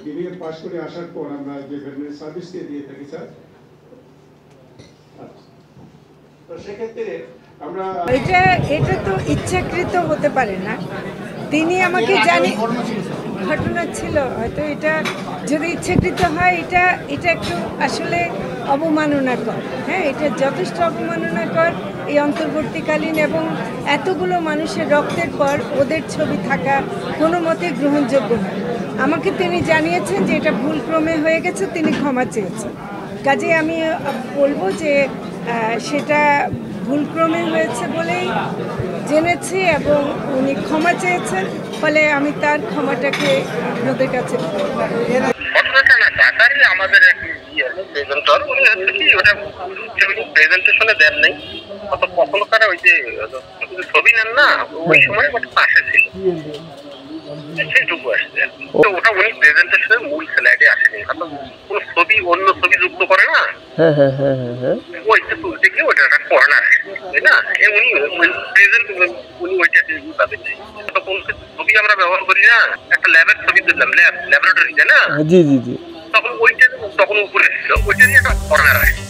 DBA pass করে আসার পর আমরা যে ভেটেরিনারি সার্ভিস দিয়ে থাকি স্যার। তো সেক্ষেত্রে আমরা এটা তো ইচ্ছাকৃত হতে পারে না। তিনি আমাকে ঘটনা ছিল হয়তো, এটা যদি ইচ্ছাকৃত হয় এটা একটু আসলে অবমাননাকর। হ্যাঁ, এটা যথেষ্ট অবমাননাকর। এই অন্তর্বর্তীকালীন এবং এতগুলো মানুষের রক্তের পর ওদের ছবি থাকা কোনো মতে গ্রহণযোগ্য নয়। আমাকে তিনি জানিয়েছেন যে এটা ভুলক্রমে হয়ে গেছে, তিনি ক্ষমা চেয়েছেন। কাজে আমি বলবো যে সেটা ভুলক্রমে হয়েছে বলেই জেনেছি এবং উনি ক্ষমা চেয়েছেন, ফলে আমি তার ক্ষমাটাকে আপনাদের কাছে আমাদের প্রেজেন্টেশনে দেন নাই কখনো কারা ওই যে ছবি নেন না, ওই সময় পাশে ছিল সেইটুকু আসছে। ওটা উনি প্রেজেন্টেশনের মূল স্লাইডে আসেনি, কোন ছবি অন্য ছবি যুক্ত করে না, ওইটা তুলতে গিয়ে ওটা একটা কর্নার, তাই না? উনি প্রেজেন্ট উনি ওইটা পাবেন নাই। কোন ছবি আমরা ব্যবহার করি না, একটা ল্যাবের ছবি দিলাম, ল্যাবরেটরি, তাই না? জি জি জি, তখন ওইটা তখন উপরে ছিল, ওইটা নিয়ে একটা কর্নার আসে।